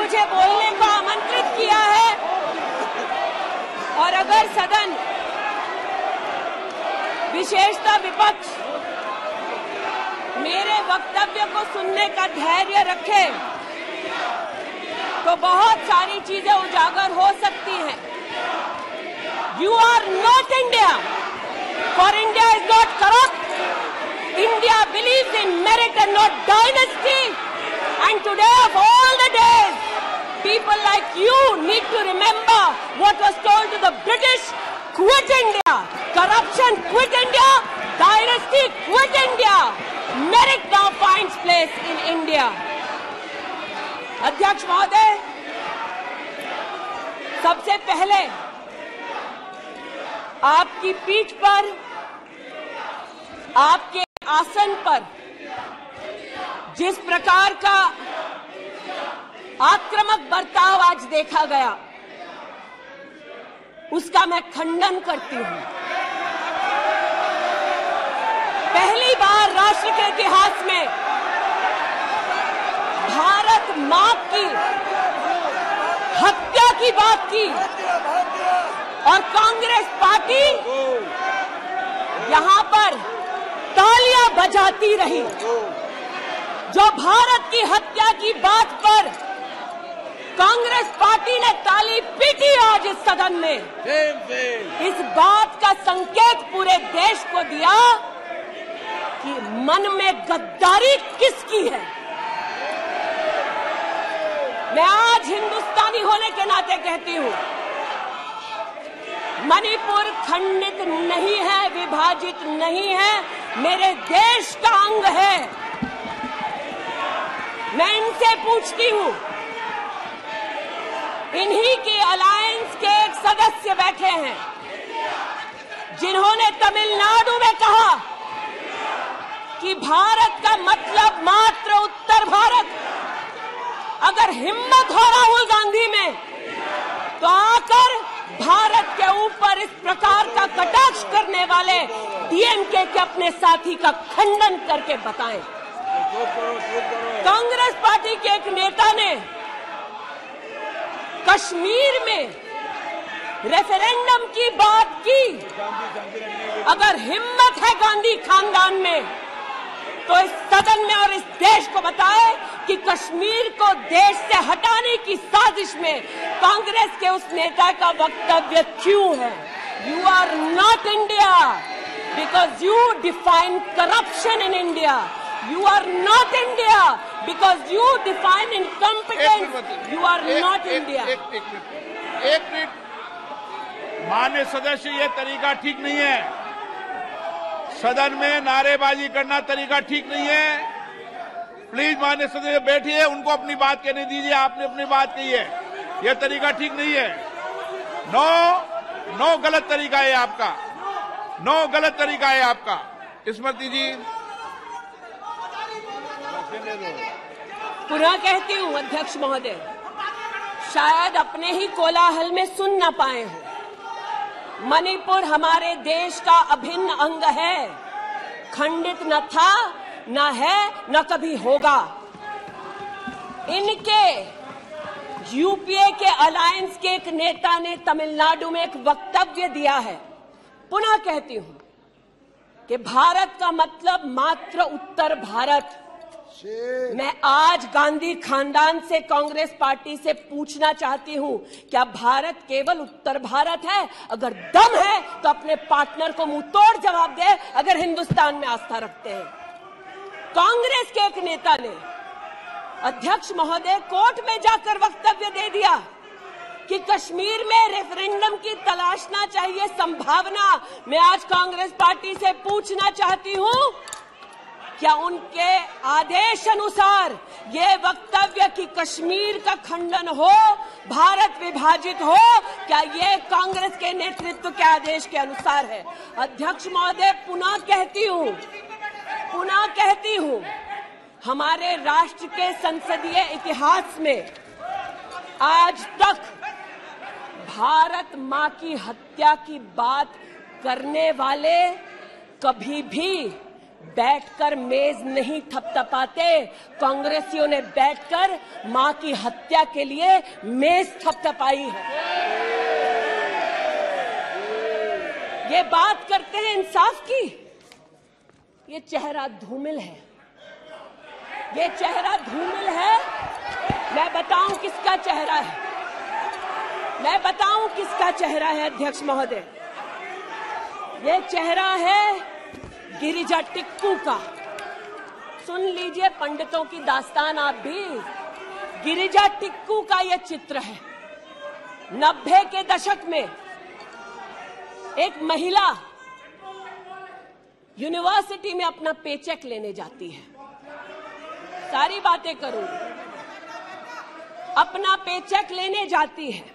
मुझे बोलने को आमंत्रित किया है और अगर सदन, विशेषतः विपक्ष, मेरे वक्तव्य को सुनने का धैर्य रखे तो बहुत सारी चीजें उजागर हो सकती हैं। You are not India, for India is not corrupt. India believes in merit and not dynasty. And today of all the days, people like you need to remember what was told to the British: quit India, corruption quit India, dynasty quit India. Merit now finds place in India. अध्यक्ष महोदय, सबसे पहले आपकी पीठ पर, आपके आसन पर जिस प्रकार का आक्रामक बर्ताव आज देखा गया, उसका मैं खंडन करती हूं। पहली बार राष्ट्र के इतिहास में भारत मां की हत्या की बात की और कांग्रेस पार्टी यहां पर तालियां बजाती रही। जो भारत की हत्या की बात पर कांग्रेस पार्टी ने ताली पीटी आज इस सदन में, इस बात का संकेत पूरे देश को दिया कि मन में गद्दारी किसकी है। मैं आज हिंदुस्तानी होने के नाते कहती हूं, मणिपुर खंडित नहीं है, विभाजित नहीं है, मेरे देश का अंग है। मैं इनसे पूछती हूं, इन्हीं की अलायंस के एक सदस्य बैठे हैं जिन्होंने तमिलनाडु में कहा कि भारत का मतलब मात्र उत्तर भारत। अगर हिम्मत हो राहुल गांधी में तो आकर भारत के ऊपर इस प्रकार का कटाक्ष करने वाले डीएमके के अपने साथी का खंडन करके बताएं। कांग्रेस पार्टी के एक नेता ने कश्मीर में रेफरेंडम की बात की। अगर हिम्मत है गांधी खानदान में तो इस सदन में और इस देश को बताए कि कश्मीर को देश से हटाने की साजिश में कांग्रेस के उस नेता का वक्तव्य क्यों है। You are not India because you define corruption in India. You are not India because you define incompetence. You are not India. एक मिनट माननीय सदस्य, ये तरीका ठीक नहीं है। सदन में नारेबाजी करना तरीका ठीक नहीं है। प्लीज माननीय सदस्य बैठिए, उनको अपनी बात कहने दीजिए। आपने अपनी बात कही है, यह तरीका ठीक नहीं है। नो गलत तरीका है आपका, नो गलत तरीका है आपका। स्मृति जी, पुनः कहती हूं अध्यक्ष महोदय, शायद अपने ही कोलाहल में सुन न पाए हो। मणिपुर हमारे देश का अभिन्न अंग है, खंडित न था, न है, न कभी होगा। इनके यूपीए के अलायंस के एक नेता ने तमिलनाडु में एक वक्तव्य दिया है। पुनः कहती हूं कि भारत का मतलब मात्र उत्तर भारत। मैं आज गांधी खानदान से, कांग्रेस पार्टी से पूछना चाहती हूं, क्या भारत केवल उत्तर भारत है? अगर दम है तो अपने पार्टनर को मुंह तोड़ जवाब दे, अगर हिंदुस्तान में आस्था रखते हैं। कांग्रेस के एक नेता ने अध्यक्ष महोदय कोर्ट में जाकर वक्तव्य दे दिया कि कश्मीर में रेफरेंडम की तलाशना चाहिए संभावना। मैं आज कांग्रेस पार्टी से पूछना चाहती हूं, क्या उनके आदेश अनुसार ये वक्तव्य कि कश्मीर का खंडन हो, भारत विभाजित हो, क्या ये कांग्रेस के नेतृत्व के आदेश के अनुसार है? अध्यक्ष महोदय, पुनः कहती हूं, हमारे राष्ट्र के संसदीय इतिहास में आज तक भारत मां की हत्या की बात करने वाले कभी भी बैठकर मेज नहीं थपथपाते, कांग्रेसियों ने बैठकर मां की हत्या के लिए मेज थपथपाई है। ये बात करते हैं इंसाफ की, ये चेहरा धूमिल है, ये चेहरा धूमिल है। मैं बताऊं किसका चेहरा है, मैं बताऊं किसका चेहरा है अध्यक्ष महोदय। ये चेहरा है गिरिजा टिक्कू का। सुन लीजिए पंडितों की दास्तान आप भी। गिरिजा टिक्कू का यह चित्र है। 90 के दशक में एक महिला यूनिवर्सिटी में अपना पेचेक लेने जाती है। सारी बातें करूंगी। अपना पेचेक लेने जाती है,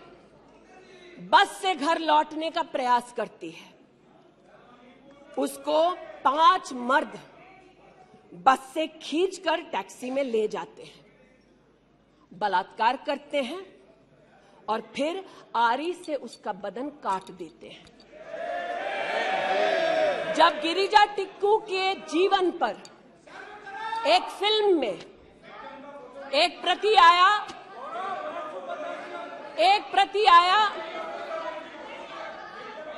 बस से घर लौटने का प्रयास करती है। उसको 5 मर्द बस से खींचकर टैक्सी में ले जाते हैं, बलात्कार करते हैं और फिर आरी से उसका बदन काट देते हैं। जब गिरिजा टिक्कू के जीवन पर एक फिल्म में एक प्रति आया,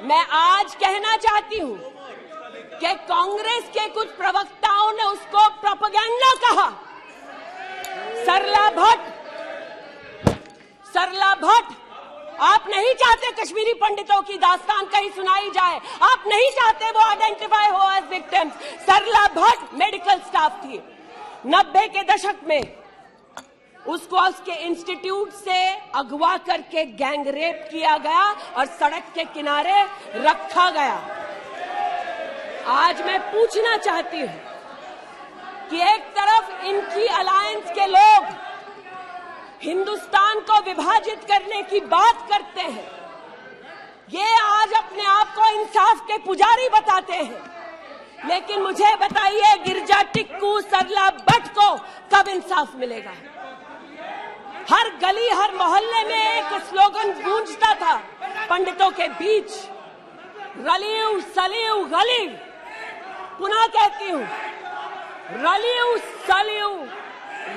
मैं आज कहना चाहती हूं कि कांग्रेस के कुछ प्रवक्ताओं ने उसको प्रोपेगेंडा कहा। सरला भट्ट, आप नहीं चाहते कश्मीरी पंडितों की दास्तान कहीं सुनाई जाए, आप नहीं चाहते वो आइडेंटिफाई हो एज विक्टिम्स। सरला भट्ट मेडिकल स्टाफ थी। 90 के दशक में उसको उसके इंस्टीट्यूट से अगवा करके गैंग रेप किया गया और सड़क के किनारे रखा गया। आज मैं पूछना चाहती हूं कि एक तरफ इनकी अलायंस के लोग हिंदुस्तान को विभाजित करने की बात करते हैं, ये आज अपने आप को इंसाफ के पुजारी बताते हैं, लेकिन मुझे बताइए गिरिजा टिक्कू, सरला भट्ट को कब इंसाफ मिलेगा? हर गली हर मोहल्ले में एक स्लोगन गूंजता था पंडितों के बीच, रलियू सलियू गलियू। पुनः कहती हूं, रलियू सलियू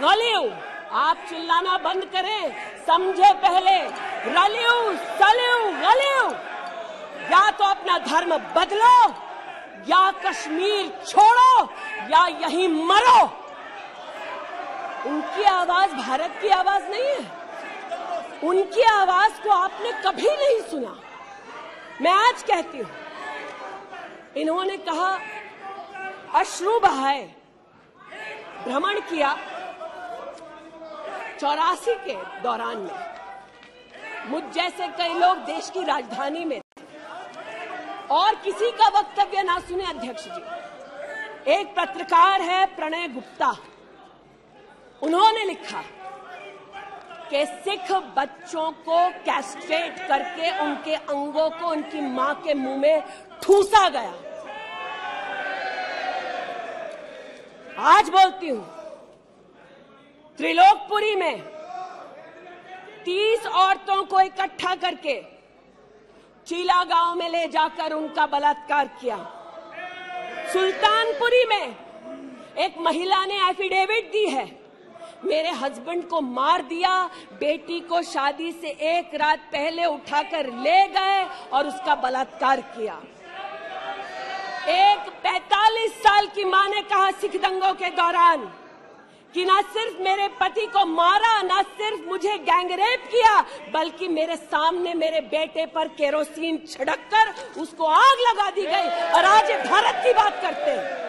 गलियू। आप चिल्लाना बंद करें, समझे पहले। रलियू सलियू गलियू। या तो अपना धर्म बदलो, या कश्मीर छोड़ो, या यहीं मरो। उनकी आवाज भारत की आवाज नहीं है। उनकी आवाज को आपने कभी नहीं सुना। मैं आज कहती हूं, इन्होंने कहा अश्रु बहाए, भ्रमण किया 84 के दौरान में। मुझ जैसे कई लोग देश की राजधानी में थे और किसी का वक्तव्य ना सुने अध्यक्ष जी। एक पत्रकार है प्रणय गुप्ता, उन्होंने लिखा कि सिख बच्चों को कैस्ट्रेट करके उनके अंगों को उनकी मां के मुंह में ठूसा गया। आज बोलती हूं, त्रिलोकपुरी में 30 औरतों को इकट्ठा करके चीला गांव में ले जाकर उनका बलात्कार किया। सुल्तानपुरी में एक महिला ने एफिडेविट दी है, मेरे हस्बैंड को मार दिया, बेटी को शादी से एक रात पहले उठाकर ले गए और उसका बलात्कार किया। एक 45 साल की मां ने कहा सिख दंगों के दौरान कि न सिर्फ मेरे पति को मारा, न सिर्फ मुझे गैंगरेप किया, बल्कि मेरे सामने मेरे बेटे पर केरोसिन छिड़ककर उसको आग लगा दी गई। और आज भारत की बात करते हैं,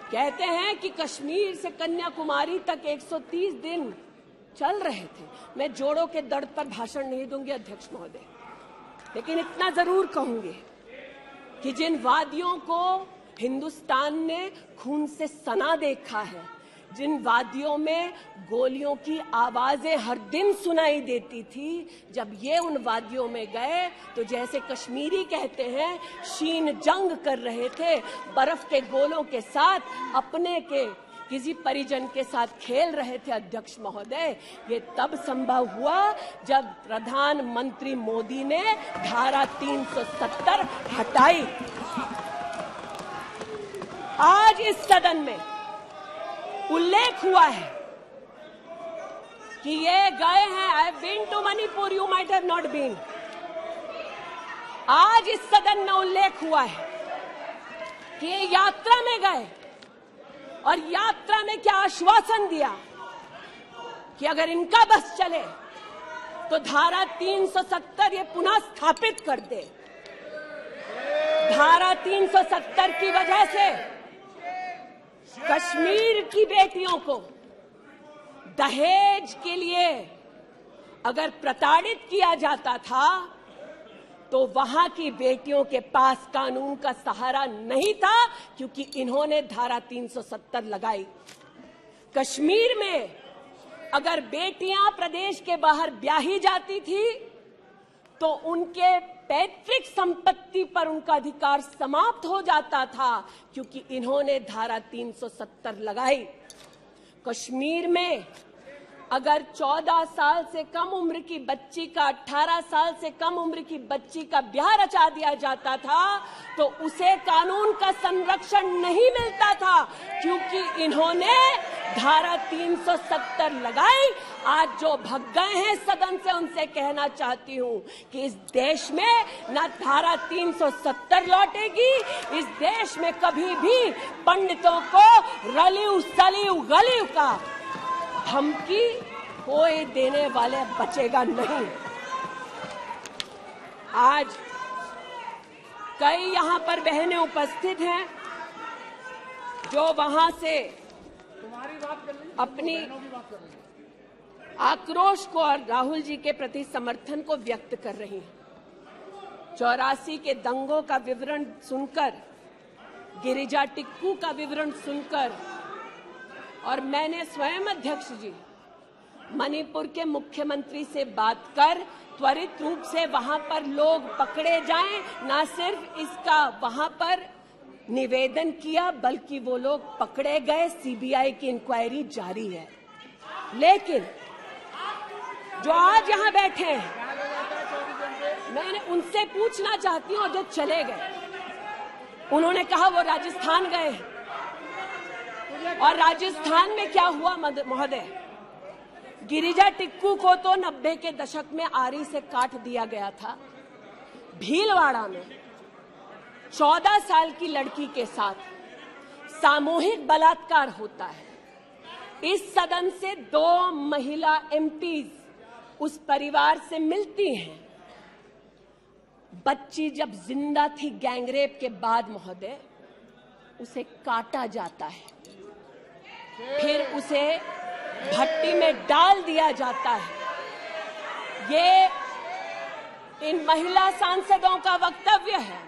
कहते हैं कि कश्मीर से कन्याकुमारी तक 130 दिन चल रहे थे। मैं जोड़ों के दर्द पर भाषण नहीं दूंगी अध्यक्ष महोदय, लेकिन इतना जरूर कहूंगी कि जिन वादियों को हिंदुस्तान ने खून से सना देखा है, जिन वादियों में गोलियों की आवाजें हर दिन सुनाई देती थी, जब ये उन वादियों में गए तो जैसे कश्मीरी कहते हैं शीन जंग कर रहे थे, बर्फ के गोलों के साथ अपने के किसी परिजन के साथ खेल रहे थे। अध्यक्ष महोदय, ये तब संभव हुआ जब प्रधानमंत्री मोदी ने धारा 370 हटाई। आज इस सदन में उल्लेख हुआ है कि ये गए हैं, I have been to Manipur, you might have not been. आज इस सदन में उल्लेख हुआ है कि ये यात्रा में गए और यात्रा में क्या आश्वासन दिया कि अगर इनका बस चले तो धारा 370 ये पुनः स्थापित कर दे। धारा 370 की वजह से कश्मीर की बेटियों को दहेज के लिए अगर प्रताड़ित किया जाता था तो वहां की बेटियों के पास कानून का सहारा नहीं था, क्योंकि इन्होंने धारा 370 लगाई। कश्मीर में अगर बेटियां प्रदेश के बाहर ब्याही जाती थी तो उनके पैतृक संपत्ति पर उनका अधिकार समाप्त हो जाता था, क्योंकि इन्होंने धारा 370 लगाई। कश्मीर में अगर 14 साल से कम उम्र की बच्ची का 18 साल से कम उम्र की बच्ची का ब्याह रचा दिया जाता था तो उसे कानून का संरक्षण नहीं मिलता था, क्योंकि इन्होंने धारा 370 लगाई। आज जो भग गए हैं सदन से उनसे कहना चाहती हूं कि इस देश में न धारा 370 लौटेगी, इस देश में कभी भी पंडितों को रलिव सलिव गलिव का धमकी कोई देने वाले बचेगा नहीं। आज कई यहां पर बहनें उपस्थित हैं जो वहां से अपनी आक्रोश को और राहुल जी के प्रति समर्थन को व्यक्त कर रही हैं। 84 के दंगों का विवरण सुनकर, गिरिजा टिक्कू का विवरण सुनकर, और मैंने स्वयं अध्यक्ष जी मणिपुर के मुख्यमंत्री से बात कर त्वरित रूप से वहां पर लोग पकड़े जाएं, न सिर्फ इसका वहां पर निवेदन किया बल्कि वो लोग पकड़े गए। सीबीआई की इंक्वायरी जारी है। लेकिन जो आज यहां बैठे हैं, मैंने उनसे पूछना चाहती हूं, जो चले गए, उन्होंने कहा वो राजस्थान गए हैं। और राजस्थान में क्या हुआ महोदय? गिरिजा टिक्कू को तो 90 के दशक में आरी से काट दिया गया था। भीलवाड़ा में 14 साल की लड़की के साथ सामूहिक बलात्कार होता है। इस सदन से 2 महिला एमपीज उस परिवार से मिलती हैं। बच्ची जब जिंदा थी गैंगरेप के बाद महोदय, उसे काटा जाता है, फिर उसे भट्टी में डाल दिया जाता है। ये इन महिला सांसदों का वक्तव्य है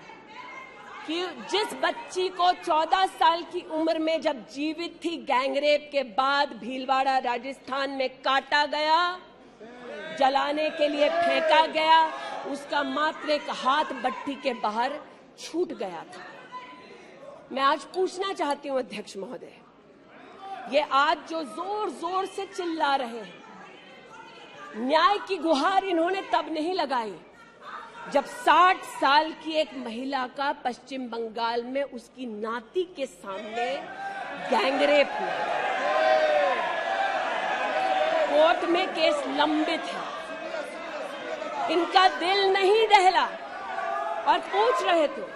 कि जिस बच्ची को 14 साल की उम्र में जब जीवित थी गैंगरेप के बाद भीलवाड़ा राजस्थान में काटा गया, जलाने के लिए फेंका गया, उसका मात्र एक हाथ भट्टी के बाहर छूट गया था। मैं आज पूछना चाहती हूं अध्यक्ष महोदय, ये आज जो जोर जोर से चिल्ला रहे हैं, न्याय की गुहार इन्होंने तब नहीं लगाई जब 60 साल की एक महिला का पश्चिम बंगाल में उसकी नाती के सामने गैंगरेप हुआ। कोर्ट में केस लंबित है, इनका दिल नहीं दहला और पूछ रहे थे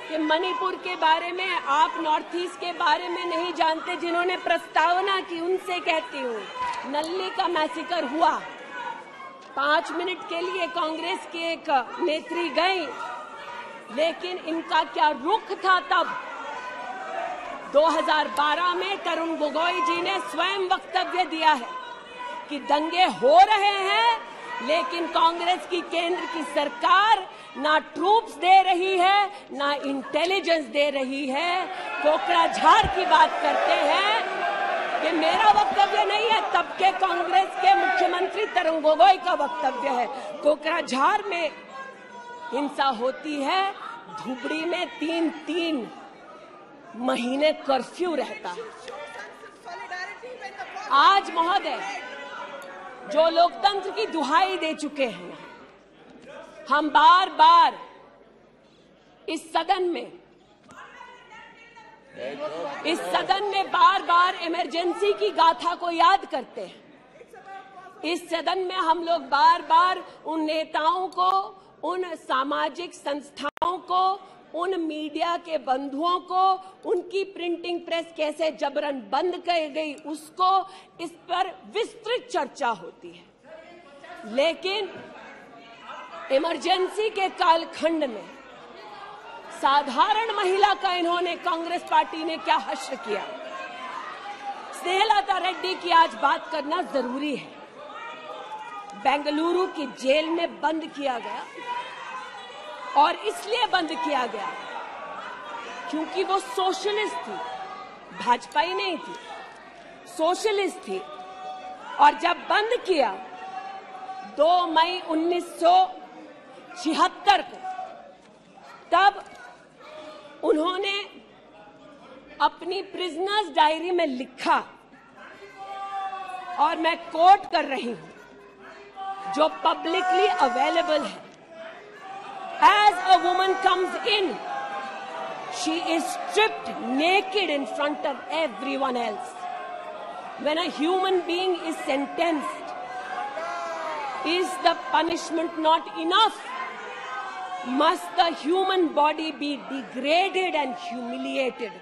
कि मणिपुर के बारे में आप नॉर्थ ईस्ट के बारे में नहीं जानते। जिन्होंने प्रस्तावना की उनसे कहती हूँ, नल्ली का मैसेकर हुआ, 5 मिनट के लिए कांग्रेस की एक नेत्री गई, लेकिन इनका क्या रुख था तब। 2012 में तरुण गोगोई जी ने स्वयं वक्तव्य दिया है कि दंगे हो रहे हैं, लेकिन कांग्रेस की केंद्र की सरकार ना ट्रूप्स दे रही है, ना इंटेलिजेंस दे रही है। कोकराझार की बात करते हैं, ये मेरा वक्तव्य नहीं है, तब के कांग्रेस के मुख्यमंत्री तरुण गोगोई का वक्तव्य है। कोकराझार में हिंसा होती है, धुबड़ी में 3-3 महीने कर्फ्यू रहता है। आज महोदय जो लोकतंत्र की दुहाई दे चुके हैं, हम बार बार इस सदन में इस सदन में बार बार इमरजेंसी की गाथा को याद करते हैं। इस सदन में हम लोग बार बार उन नेताओं को, उन सामाजिक संस्थाओं को, उन मीडिया के बंधुओं को, उनकी प्रिंटिंग प्रेस कैसे जबरन बंद कर गई उसको, इस पर विस्तृत चर्चा होती है। लेकिन इमरजेंसी के कालखंड में साधारण महिला का इन्होंने, कांग्रेस पार्टी ने क्या हश्र किया। स्नेहलता रेड्डी की आज बात करना जरूरी है। बेंगलुरु की जेल में बंद किया गया और इसलिए बंद किया गया क्योंकि वो सोशलिस्ट थी, भाजपाई नहीं थी, सोशलिस्ट थी। और जब बंद किया 2 मई 1976 को, तब उन्होंने अपनी प्रिजनर्स डायरी में लिखा, और मैं कोट कर रही हूं, जो पब्लिकली अवेलेबल है। As a woman comes in, she is stripped naked in front of everyone else. When a human being is sentenced, is the punishment not enough? Must the human body be degraded and humiliated?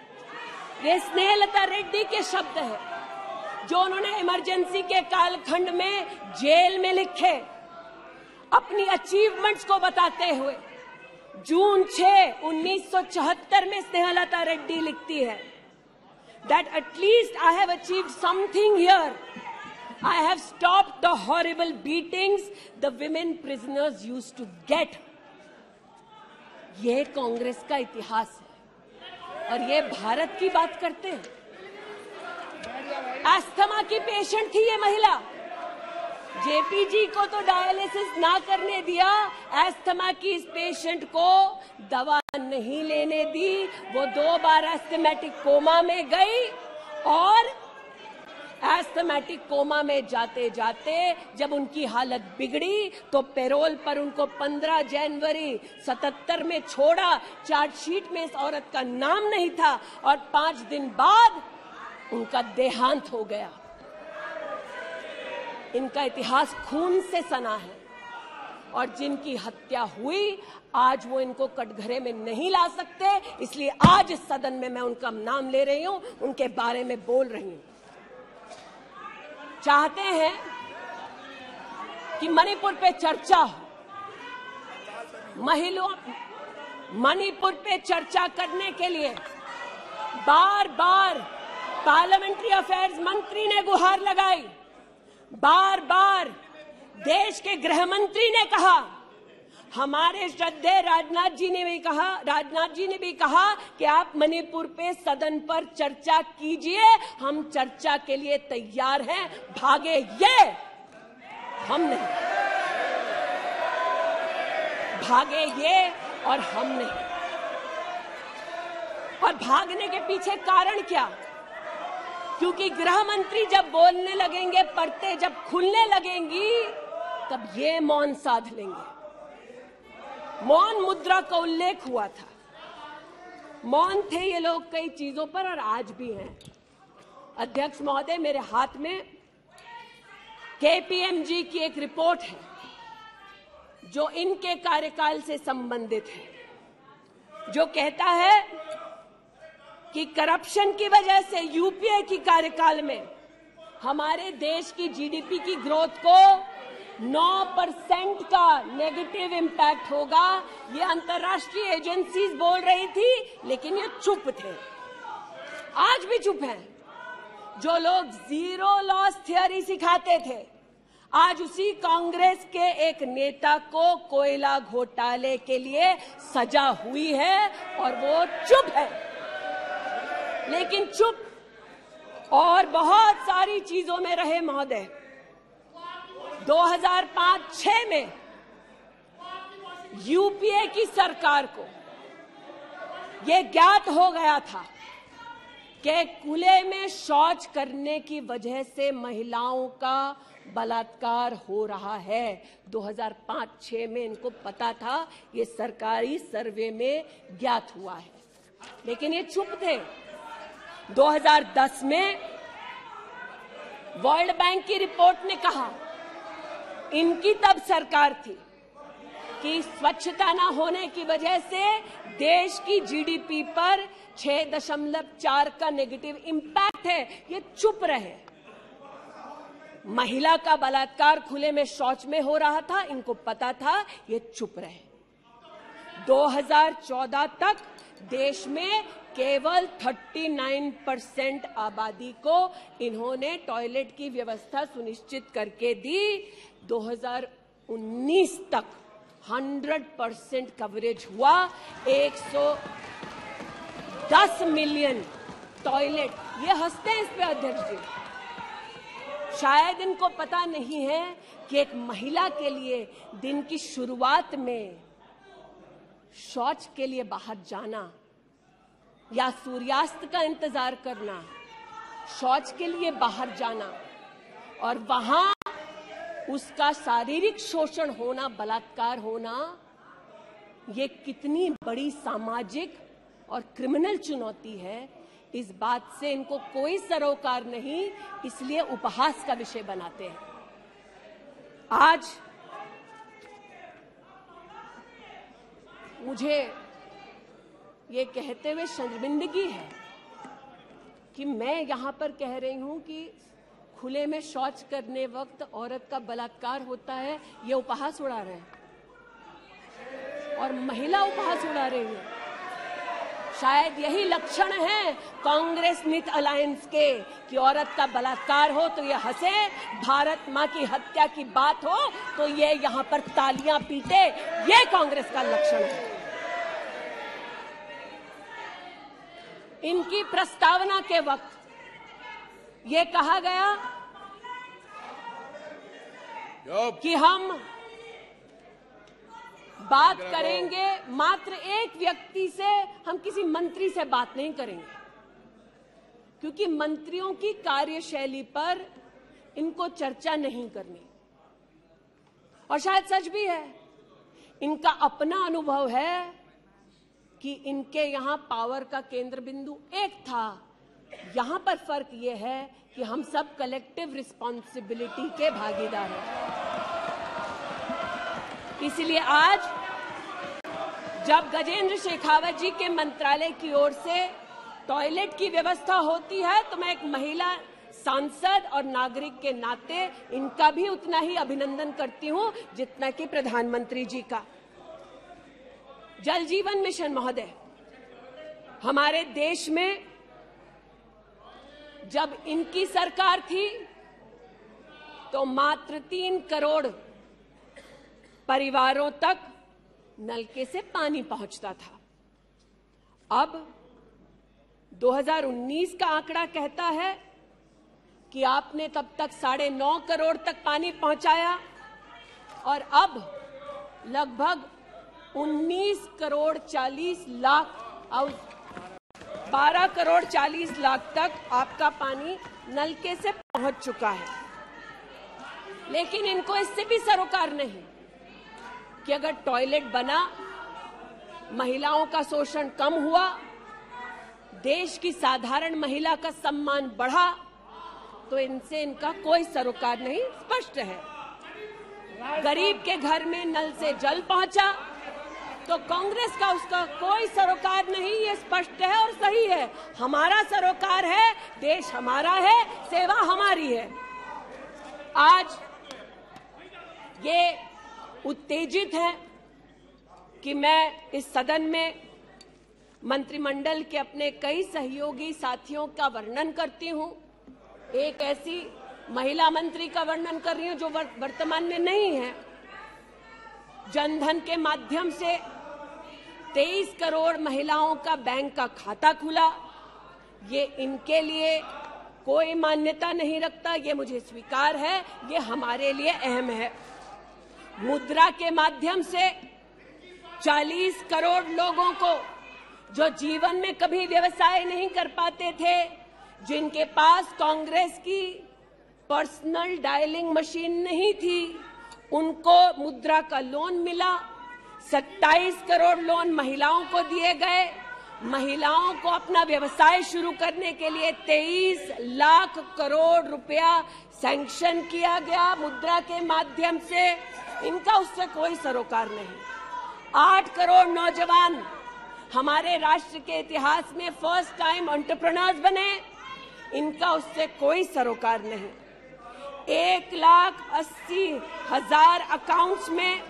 ये स्नेहलता रेड्डी के शब्द हैं, जो उन्होंने emergency के कालखंड में jail में लिखे, अपनी अचीवमेंट्स को बताते हुए। जून 6, 1974 में स्नेहलता रेड्डी लिखती है that at least I have achieved something here. I have stopped the horrible beatings the women prisoners used to get. ये कांग्रेस का इतिहास है और ये भारत की बात करते हैं। अस्थमा की पेशेंट थी ये महिला, जेपी जी को तो डायलिसिस ना करने दिया, अस्थमा की इस पेशेंट को दवा नहीं लेने दी। वो 2 बार एस्थमेटिक कोमा में गई और एस्थमेटिक कोमा में जाते जाते जब उनकी हालत बिगड़ी तो पैरोल पर उनको 15 जनवरी 77 में छोड़ा। चार्जशीट में इस औरत का नाम नहीं था और 5 दिन बाद उनका देहांत हो गया। इनका इतिहास खून से सना है और जिनकी हत्या हुई आज वो इनको कटघरे में नहीं ला सकते, इसलिए आज इस सदन में मैं उनका नाम ले रही हूं, उनके बारे में बोल रही हूं। चाहते हैं कि मणिपुर पे चर्चा हो, मणिपुर पे चर्चा करने के लिए बार बार पार्लियामेंट्री अफेयर्स मंत्री ने गुहार लगाई, बार बार देश के गृह मंत्री ने कहा, हमारे श्रद्धेय राजनाथ जी ने भी कहा कि आप मणिपुर पे सदन पर चर्चा कीजिए, हम चर्चा के लिए तैयार हैं, भागे ये, हम नहीं, भागे ये और हम नहीं। और भागने के पीछे कारण क्या? क्योंकि गृह मंत्री जब बोलने लगेंगे, परतें जब खुलने लगेंगी, तब ये मौन साध लेंगे। मौन मुद्रा का उल्लेख हुआ था, मौन थे ये लोग कई चीजों पर और आज भी हैं। अध्यक्ष महोदय, मेरे हाथ में केपीएमजी की एक रिपोर्ट है जो इनके कार्यकाल से संबंधित है, जो कहता है कि करप्शन की वजह से यूपीए की कार्यकाल में हमारे देश की जीडीपी की ग्रोथ को 9% का नेगेटिव इम्पैक्ट होगा। ये अंतर्राष्ट्रीय एजेंसीज बोल रही थी, लेकिन ये चुप थे, आज भी चुप हैं। जो लोग जीरो लॉस थियरी सिखाते थे, आज उसी कांग्रेस के एक नेता को कोयला घोटाले के लिए सजा हुई है और वो चुप है। लेकिन चुप और बहुत सारी चीजों में रहे महोदय। 2005-06 में यूपीए की सरकार को यह ज्ञात हो गया था कि खुले में शौच करने की वजह से महिलाओं का बलात्कार हो रहा है। 2005-06 में इनको पता था, ये सरकारी सर्वे में ज्ञात हुआ है, लेकिन ये चुप थे। 2010 में वर्ल्ड बैंक की रिपोर्ट ने कहा, इनकी तब सरकार थी, कि स्वच्छता न होने की वजह से देश की जीडीपी पर 6.4 का नेगेटिव इंपैक्ट है। ये चुप रहे। महिला का बलात्कार खुले में शौच में हो रहा था, इनको पता था, ये चुप रहे। 2014 तक देश में केवल 39% आबादी को इन्होंने टॉयलेट की व्यवस्था सुनिश्चित करके दी। 2019 तक 100% कवरेज हुआ। 110 मिलियन टॉयलेट। ये हंसते हैं इस पे अध्यक्ष जी। शायद इनको पता नहीं है कि एक महिला के लिए दिन की शुरुआत में शौच के लिए बाहर जाना या सूर्यास्त का इंतजार करना, शौच के लिए बाहर जाना और वहां उसका शारीरिक शोषण होना, बलात्कार होना, ये कितनी बड़ी सामाजिक और क्रिमिनल चुनौती है, इस बात से इनको कोई सरोकार नहीं, इसलिए उपहास का विषय बनाते हैं। आज मुझे ये कहते हुए शर्मिंदगी है कि मैं यहां पर कह रही हूं कि खुले में शौच करने वक्त औरत का बलात्कार होता है, ये उपहास उड़ा रहे हैं और महिला उपहास उड़ा रही है। शायद यही लक्षण है कांग्रेस मिथ अलायंस के कि औरत का बलात्कार हो तो ये हंसे, भारत मां की हत्या की बात हो तो ये यहां पर तालियां पीटे। ये कांग्रेस का लक्षण है। इनकी प्रस्तावना के वक्त ये कहा गया कि हम बात करेंगे मात्र एक व्यक्ति से, हम किसी मंत्री से बात नहीं करेंगे, क्योंकि मंत्रियों की कार्यशैली पर इनको चर्चा नहीं करनी। और शायद सच भी है, इनका अपना अनुभव है कि इनके यहां पावर का केंद्र बिंदु एक था। यहां पर फर्क यह है कि हम सब कलेक्टिव रिस्पॉन्सिबिलिटी के भागीदार हैं। इसलिए आज जब गजेंद्र शेखावत जी के मंत्रालय की ओर से टॉयलेट की व्यवस्था होती है तो मैं एक महिला सांसद और नागरिक के नाते इनका भी उतना ही अभिनंदन करती हूं जितना कि प्रधानमंत्री जी का। जल जीवन मिशन महोदय, हमारे देश में जब इनकी सरकार थी तो मात्र 3 करोड़ परिवारों तक नलके से पानी पहुंचता था। अब 2019 का आंकड़ा कहता है कि आपने तब तक 9.5 करोड़ तक पानी पहुंचाया और अब लगभग 19 करोड़ 40 लाख और 12 करोड़ 40 लाख तक आपका पानी नलके से पहुंच चुका है। लेकिन इनको इससे भी सरोकार नहीं कि अगर टॉयलेट बना, महिलाओं का शोषण कम हुआ, देश की साधारण महिला का सम्मान बढ़ा, तो इनसे इनका कोई सरोकार नहीं। स्पष्ट है, गरीब के घर में नल से जल पहुंचा तो कांग्रेस का उसका कोई सरोकार नहीं। ये स्पष्ट है और सही है। हमारा सरोकार है, देश हमारा है, सेवा हमारी है। आज ये उत्तेजित है कि मैं इस सदन में मंत्रिमंडल के अपने कई सहयोगी साथियों का वर्णन करती हूं। एक ऐसी महिला मंत्री का वर्णन कर रही हूं जो वर्तमान में नहीं है। जनधन के माध्यम से 23 करोड़ महिलाओं का बैंक का खाता खुला। ये इनके लिए कोई मान्यता नहीं रखता, ये मुझे स्वीकार है, ये हमारे लिए अहम है। मुद्रा के माध्यम से 40 करोड़ लोगों को जो जीवन में कभी व्यवसाय नहीं कर पाते थे, जिनके पास कांग्रेस की पर्सनल डायलिंग मशीन नहीं थी, उनको मुद्रा का लोन मिला। 27 करोड़ लोन महिलाओं को दिए गए महिलाओं को अपना व्यवसाय शुरू करने के लिए 23 लाख करोड़ रुपया सैंक्शन किया गया मुद्रा के माध्यम से। इनका उससे कोई सरोकार नहीं। 8 करोड़ नौजवान हमारे राष्ट्र के इतिहास में फर्स्ट टाइम एंटरप्रेन्योर्स बने। इनका उससे कोई सरोकार नहीं। 1,80,000 अकाउंट्स में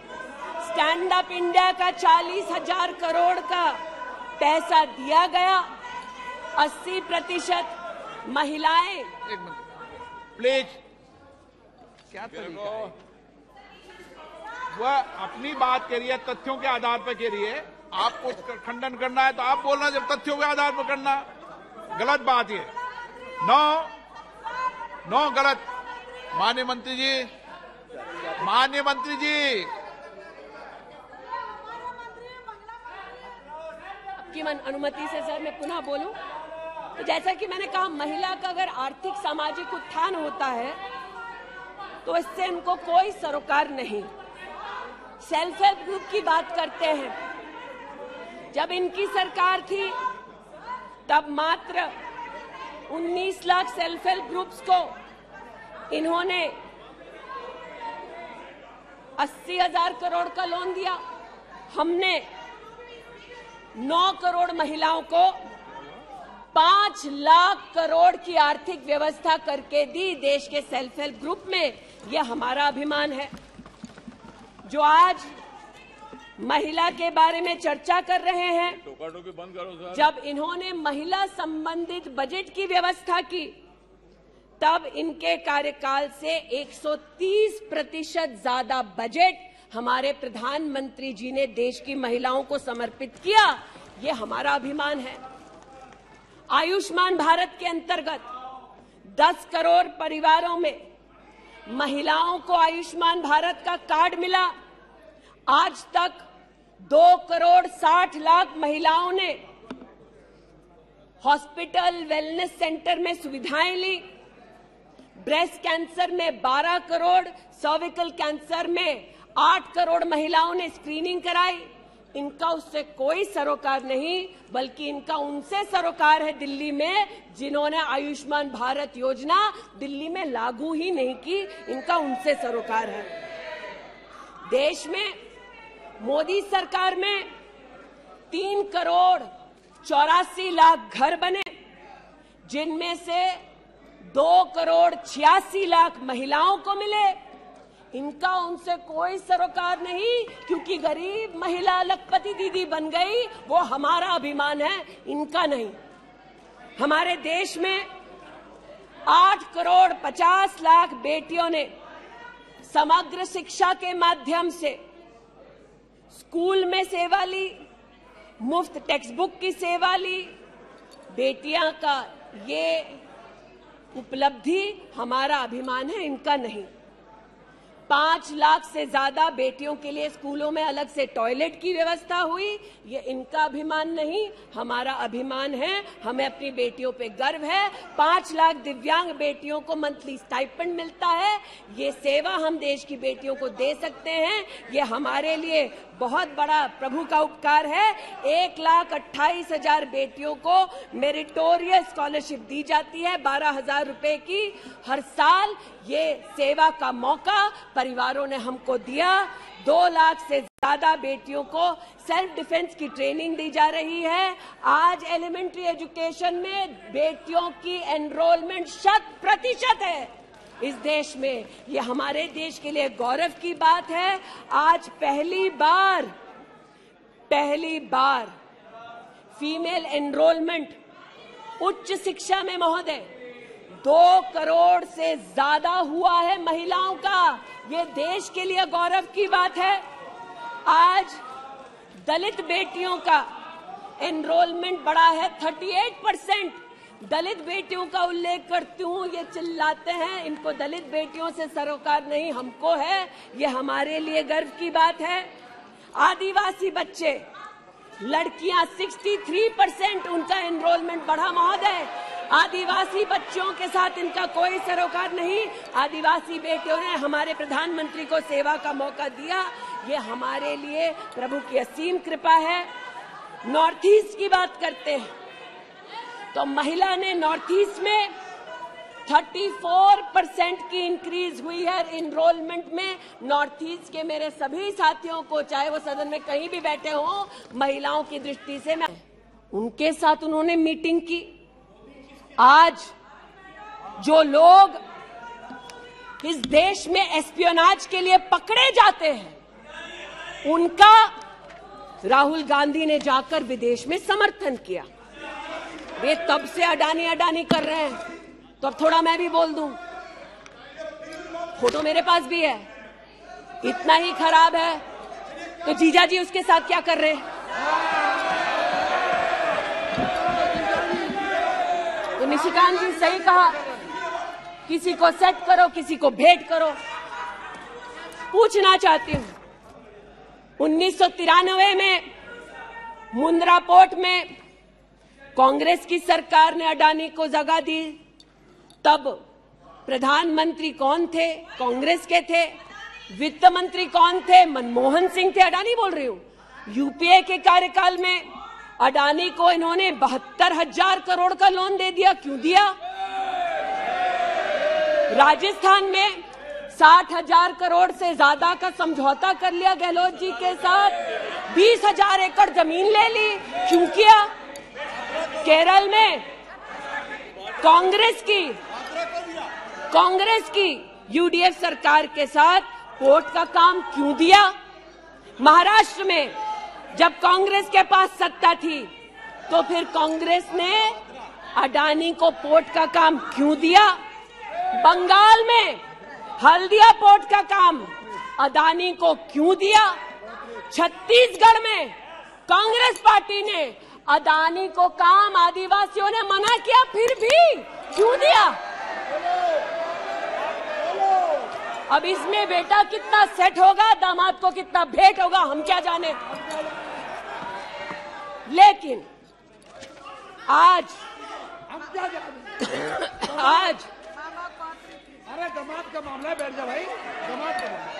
स्टैंड अप इंडिया का 40,000 करोड़ का पैसा दिया गया। 80% महिलाएं। एक मिनट प्लीज, क्या तरीका है? वह अपनी बात करिए, तथ्यों के आधार पर करिए। आपको खंडन करना है तो आप बोलना, जब तथ्यों के आधार पर करना। गलत बात ये। नो गलत। माननीय मंत्री जी की अनुमति से सर मैं पुनः बोलूं तो जैसा कि मैंने कहा, महिला का अगर आर्थिक सामाजिक उत्थान होता है तो इससे इनको कोई सरोकार नहीं। सेल्फ हेल्प ग्रुप की बात करते हैं। जब इनकी सरकार थी तब मात्र 19 लाख सेल्फ हेल्प ग्रुप्स को इन्होंने 80,000 करोड़ का लोन दिया। हमने 9 करोड़ महिलाओं को 5 लाख करोड़ की आर्थिक व्यवस्था करके दी देश के सेल्फ हेल्प ग्रुप में। यह हमारा अभिमान है। जो आज महिला के बारे में चर्चा कर रहे हैं, टोका-टोकी बंद करो सर। जब इन्होंने महिला संबंधित बजट की व्यवस्था की तब इनके कार्यकाल से 130% ज्यादा बजट हमारे प्रधानमंत्री जी ने देश की महिलाओं को समर्पित किया। ये हमारा अभिमान है। आयुष्मान भारत के अंतर्गत 10 करोड़ परिवारों में महिलाओं को आयुष्मान भारत का कार्ड मिला। आज तक 2 करोड़ 60 लाख महिलाओं ने हॉस्पिटल वेलनेस सेंटर में सुविधाएं ली। ब्रेस्ट कैंसर में 12 करोड़, सर्विकल कैंसर में 8 करोड़ महिलाओं ने स्क्रीनिंग कराई। इनका उससे कोई सरोकार नहीं, बल्कि इनका उनसे सरोकार है दिल्ली में, जिन्होंने आयुष्मान भारत योजना दिल्ली में लागू ही नहीं की। इनका उनसे सरोकार है। देश में मोदी सरकार में 3 करोड़ 84 लाख घर बने, जिनमें से 2 करोड़ 86 लाख महिलाओं को मिले। इनका उनसे कोई सरोकार नहीं, क्योंकि गरीब महिला लखपति दीदी बन गई, वो हमारा अभिमान है, इनका नहीं। हमारे देश में 8 करोड़ 50 लाख बेटियों ने समग्र शिक्षा के माध्यम से स्कूल में सेवा ली, मुफ्त टेक्स्ट बुक की सेवा ली। बेटियां का ये उपलब्धि हमारा अभिमान है, इनका नहीं। 5 लाख से ज्यादा बेटियों के लिए स्कूलों में अलग से टॉयलेट की व्यवस्था हुई। ये इनका अभिमान नहीं, हमारा अभिमान है। हमें अपनी बेटियों पे गर्व है। 5 लाख दिव्यांग बेटियों को मंथली स्टाइपेंड मिलता है। ये सेवा हम देश की बेटियों को दे सकते हैं। ये हमारे लिए बहुत बड़ा प्रभु का उपकार है। 1,28,000 बेटियों को मेरिटोरियस स्कॉलरशिप दी जाती है, 12,000 रुपए की हर साल। ये सेवा का मौका परिवारों ने हमको दिया। 2 लाख से ज्यादा बेटियों को सेल्फ डिफेंस की ट्रेनिंग दी जा रही है। आज एलिमेंट्री एजुकेशन में बेटियों की एनरोलमेंट 100% है इस देश में। ये हमारे देश के लिए गौरव की बात है। आज पहली बार फीमेल एनरोलमेंट उच्च शिक्षा में महोदय 2 करोड़ से ज्यादा हुआ है महिलाओं का। ये देश के लिए गौरव की बात है। आज दलित बेटियों का एनरोलमेंट बढ़ा है 38%। दलित बेटियों का उल्लेख करती हूँ, ये चिल्लाते हैं इनको दलित बेटियों से सरोकार नहीं, हमको है। ये हमारे लिए गर्व की बात है। आदिवासी बच्चे, लड़कियां 63% उनका एनरोलमेंट बढ़ा महोदय। आदिवासी बच्चों के साथ इनका कोई सरोकार नहीं। आदिवासी बेटियों ने हमारे प्रधानमंत्री को सेवा का मौका दिया। ये हमारे लिए प्रभु की असीम कृपा है। नॉर्थ ईस्ट की बात करते हैं तो महिला ने नॉर्थ ईस्ट में 34% की इंक्रीज हुई है इनरोलमेंट में। नॉर्थ ईस्ट के मेरे सभी साथियों को, चाहे वो सदन में कहीं भी बैठे हों, महिलाओं की दृष्टि से मैं उनके साथ उन्होंने मीटिंग की। आज जो लोग इस देश में एस्पियोनाज के लिए पकड़े जाते हैं, उनका राहुल गांधी ने जाकर विदेश में समर्थन किया। वे तब से अडानी अडानी कर रहे हैं, तो अब थोड़ा मैं भी बोल दूं। फोटो मेरे पास भी है। इतना ही खराब है तो जीजा जी उसके साथ क्या कर रहे हैं? तो निशिकांत जी सही कहा, किसी को सेट करो, किसी को भेंट करो। पूछना चाहती हूं, 1993 में मुंद्रा पोर्ट में कांग्रेस की सरकार ने अडानी को जगह दी। तब प्रधानमंत्री कौन थे? कांग्रेस के थे। वित्त मंत्री कौन थे? मनमोहन सिंह थे। अडानी बोल रही हूं। यूपीए के कार्यकाल में अडानी को इन्होंने 72,000 करोड़ का लोन दे दिया। क्यों दिया? राजस्थान में 60,000 करोड़ से ज्यादा का समझौता कर लिया गहलोत जी के साथ। 20,000 एकड़ जमीन ले ली। क्यों किया? केरल में कांग्रेस की यूडीएफ सरकार के साथ पोर्ट का काम क्यों दिया? महाराष्ट्र में जब कांग्रेस के पास सत्ता थी तो फिर कांग्रेस ने अडानी को पोर्ट का काम क्यों दिया? बंगाल में हल्दिया पोर्ट का काम अडानी को क्यों दिया? छत्तीसगढ़ में कांग्रेस पार्टी ने अडानी को काम आदिवासियों ने मना किया, फिर भी क्यों दिया? अब इसमें बेटा कितना सेट होगा, दामाद को कितना भेंट होगा, हम क्या जाने। लेकिन आज अरे दामाद का मामला है, बैठ जा भाई।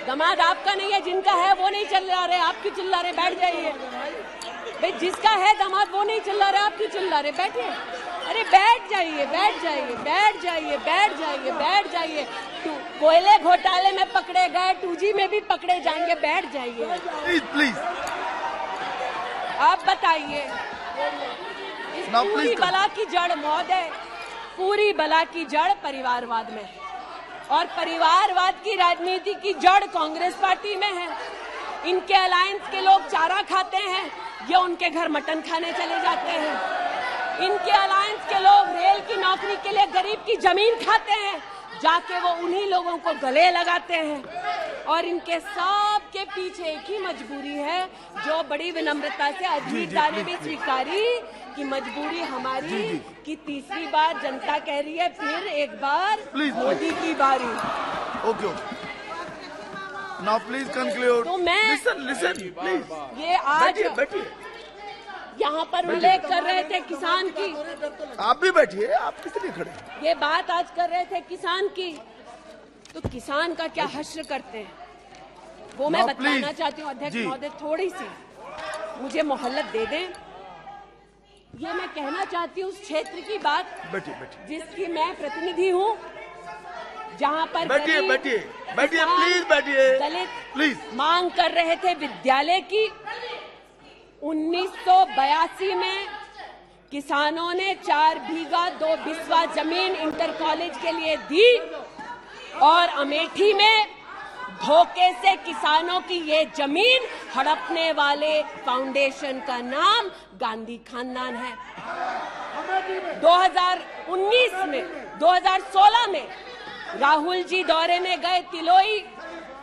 दामाद आपका नहीं है, जिनका है वो नहीं चिल्ला रहे, आप क्यों चिल्ला रहे? बैठ जाइए भाई। जिसका है दामाद वो नहीं चिल्ला रहे, आप क्यों चिल्ला रहे? बैठिए। अरे बैठ जाइए, बैठ जाइए, बैठ जाइए, बैठ जाइए, बैठ जाइए। कोयले घोटाले में पकड़े गए, 2G में भी पकड़े जाएंगे। बैठ जाइए प्लीज। आप बताइए, इस पूरी बला की जड़ महोदय, पूरी बला की जड़ परिवारवाद में है और परिवारवाद की राजनीति की जड़ कांग्रेस पार्टी में है। इनके अलायंस के लोग चारा खाते हैं या उनके घर मटन खाने चले जाते हैं। इनके अलायंस के लोग रेल की नौकरी के लिए गरीब की जमीन खाते हैं, जाके वो उन्हीं लोगों को गले लगाते हैं। और इनके सब के पीछे एक ही मजबूरी है, जो बड़ी विनम्रता से अजीत दा ने भी स्वीकारी कि मजबूरी हमारी कि तीसरी बार जनता कह रही है फिर एक बार मोदी की बारी। Okay, now please conclude. तो मैं लिसन प्लीज। ये आज बैठिए। यहाँ पर उल्लेख कर रहे थे किसान की। आप भी बैठिए, आप किस लिए खड़े? ये बात आज कर रहे थे किसान की, तो किसान का क्या हश्र करते हैं वो मैं बताना चाहती हूँ। अध्यक्ष महोदय थोड़ी सी मुझे मोहल्लत दे दें। ये मैं कहना चाहती हूँ उस क्षेत्र की बात जिसकी मैं प्रतिनिधि हूँ, जहाँ पर बैठिए प्लीज बैठिए। दलित प्लीज मांग कर रहे थे विद्यालय की। 1982 में किसानों ने 4 बीघा 2 बिस्वा जमीन इंटर कॉलेज के लिए दी और अमेठी में धोखे से किसानों की ये जमीन हड़पने वाले फाउंडेशन का नाम गांधी खानदान है। 2016 में राहुल जी दौरे में गए तिलोई,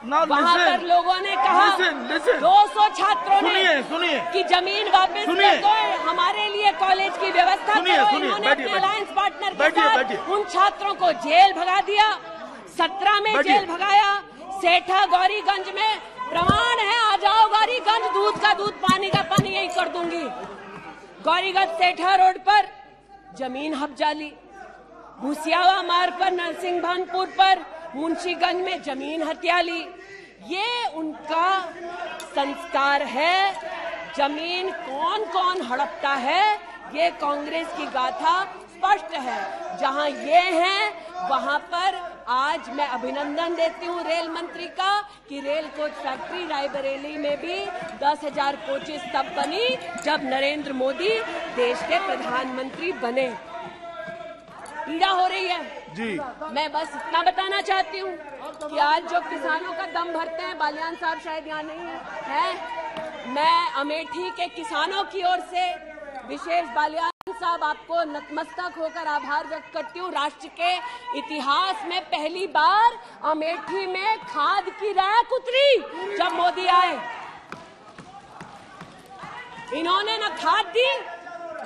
वहाँ पर लोगों ने कहा 200 छात्रों ने सुनिए कि जमीन वापस ले दो, हमारे लिए कॉलेज की व्यवस्था करो। इन्होंने अपने अलायंस पार्टनर के साथ उन छात्रों को जेल भगा दिया। 17 में जेल भगाया। सेठा गौरीगंज में प्रमाण है, आ जाओ गौरीगंज, दूध का दूध पानी का पानी यही कर दूंगी। गौरीगंज सेठा रोड पर जमीन हब्जा ली। भूसियावा मार्ग पर नरसिंहभानपुर पर मुंशीगंज में जमीन हत्या ली। ये उनका संस्कार है जमीन कौन कौन हड़पता है, ये कांग्रेस की गाथा स्पष्ट है। जहां ये है वहां पर आज मैं अभिनंदन देती हूं रेल मंत्री का कि रेल कोच फैक्ट्री रायबरेली में भी 10,000 कोचेस तब बनी जब नरेंद्र मोदी देश के प्रधानमंत्री बने। पीड़ा हो रही है जी। मैं बस इतना बताना चाहती हूँ कि आज जो किसानों का दम भरते हैं, बालियान साहब शायद यहाँ नहीं है, मैं अमेठी के किसानों की ओर से विशेष बालियान साहब आपको नतमस्तक होकर आभार व्यक्त करती हूँ। राष्ट्र के इतिहास में पहली बार अमेठी में खाद की रैक उतरी जब मोदी आए। इन्होंने न खाद दी,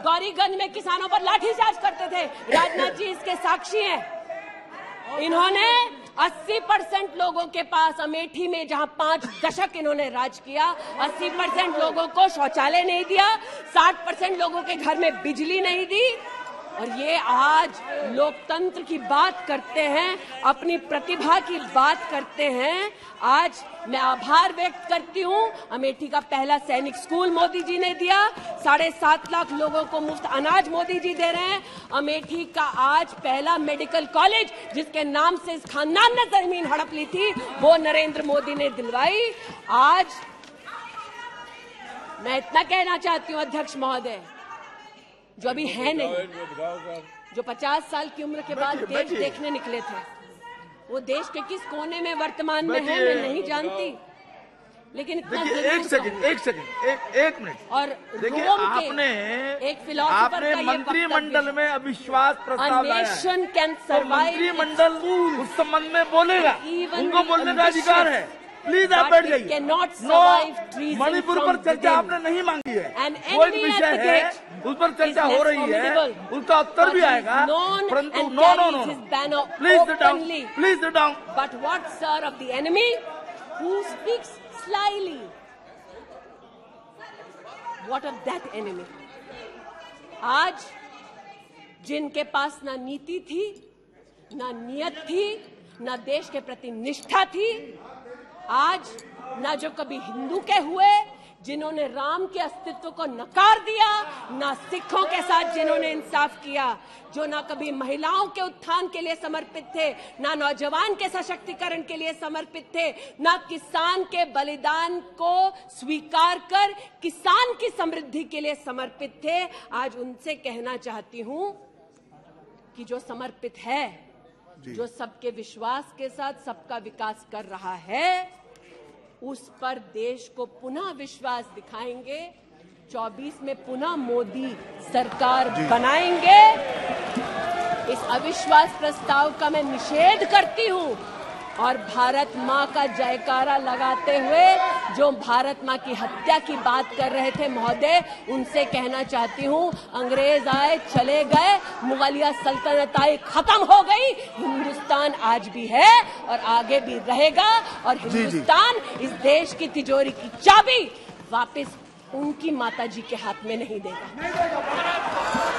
गौरीगंज में किसानों पर लाठीचार्ज करते थे, राजनाथ जी इसके साक्षी हैं। इन्होंने 80% लोगों के पास अमेठी में जहां 5 दशक इन्होंने राज किया, 80% लोगों को शौचालय नहीं दिया, 60% लोगों के घर में बिजली नहीं दी। और ये आज लोकतंत्र की बात करते हैं, अपनी प्रतिभा की बात करते हैं। आज मैं आभार व्यक्त करती हूँ, अमेठी का पहला सैनिक स्कूल मोदी जी ने दिया, 7.5 लाख लोगों को मुफ्त अनाज मोदी जी दे रहे हैं। अमेठी का आज पहला मेडिकल कॉलेज जिसके नाम से इस खानदान ने जमीन हड़प ली थी, वो नरेंद्र मोदी ने दिलवाई। आज मैं इतना कहना चाहती हूँ अध्यक्ष महोदय, जो अभी है नहीं, जो 50 साल की उम्र के बाद देश देखने निकले थे, वो देश के किस कोने में वर्तमान में है मैं नहीं जानती, लेकिन इतना एक मिनट और देखिए, आपने एक फिलोसोफर का मंत्रिमंडल में अविश्वास प्रस्ताव लाया है, तो मंत्रिमंडल उस संबंध में बोलेगा, उनको बोलने का अधिकार है। प्लीज आप बैठ जाइए। नो, मणिपुर पर चर्चा आपने नहीं मांगी है, वो एक विषय है, उस पर चर्चा हो रही है, उसका उत्तर भी आएगा, परंतु no, please sit down, please sit down. But what sir of the enemy who speaks slyly, what of that enemy? आज जिनके पास ना नीति थी, ना नियत थी, ना देश के प्रति निष्ठा थी, आज ना जो कभी हिंदू के हुए, जिन्होंने राम के अस्तित्व को नकार दिया, ना सिखों के साथ जिन्होंने इंसाफ किया, जो ना कभी महिलाओं के उत्थान के लिए समर्पित थे, ना नौजवान के सशक्तिकरण के लिए समर्पित थे, ना किसान के बलिदान को स्वीकार कर किसान की समृद्धि के लिए समर्पित थे। आज उनसे कहना चाहती हूं कि जो समर्पित है, जो सबके विश्वास के साथ सबका विकास कर रहा है, उस पर देश को पुनः विश्वास दिखाएंगे। 24 में पुनः मोदी सरकार बनाएंगे। इस अविश्वास प्रस्ताव का मैं निषेध करती हूं और भारत मां का जयकारा लगाते हुए जो भारत मां की हत्या की बात कर रहे थे महोदय, उनसे कहना चाहती हूं, अंग्रेज आए चले गए, मुगलिया सल्तनत आई खत्म हो गई, हिंदुस्तान आज भी है और आगे भी रहेगा। और हिंदुस्तान इस देश की तिजोरी की चाबी वापस उनकी माताजी के हाथ में नहीं देगा।